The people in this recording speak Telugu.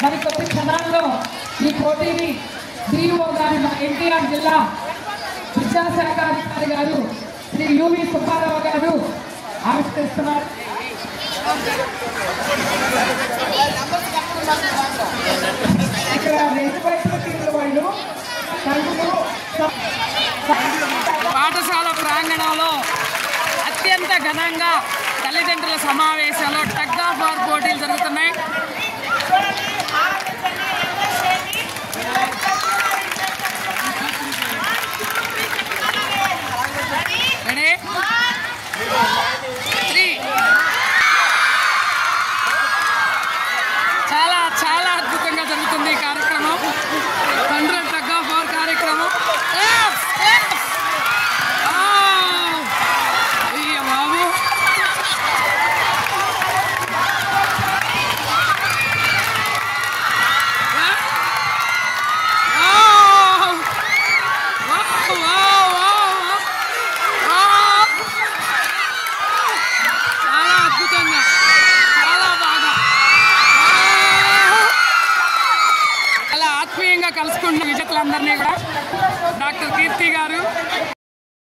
మరి కొద్ది క్షణాల్లో ఈ పోటీని డిఓ గారి ఎన్టీఆర్ జిల్లా విద్యాశాఖ అధికారి గారు శ్రీ యువి సుబ్బారావు గారు ఆవిష్కరిస్తున్నారు. ఇక్కడ రెండు వైపుల టీంల వాళ్ళు పాఠశాల ప్రాంగణంలో అత్యంత ఘనంగా తల్లిదండ్రుల సమావేశంలో టగ్ ఆఫ్ వార్ పోటీలు జరుగుతున్నాయి. చాలా చాలా అద్భుతంగా జరుగుతుంది ఈ కార్యక్రమం. 100 టగ్ ఆఫ్ వార్ కార్యక్రమం. బాబు చాలా అద్భుతంగా, చాలా బాగా, చాలా ఆత్మీయంగా కలుసుకుంటున్న విజేతలందరినీ కూడా డాక్టర్ కీర్తి గారు,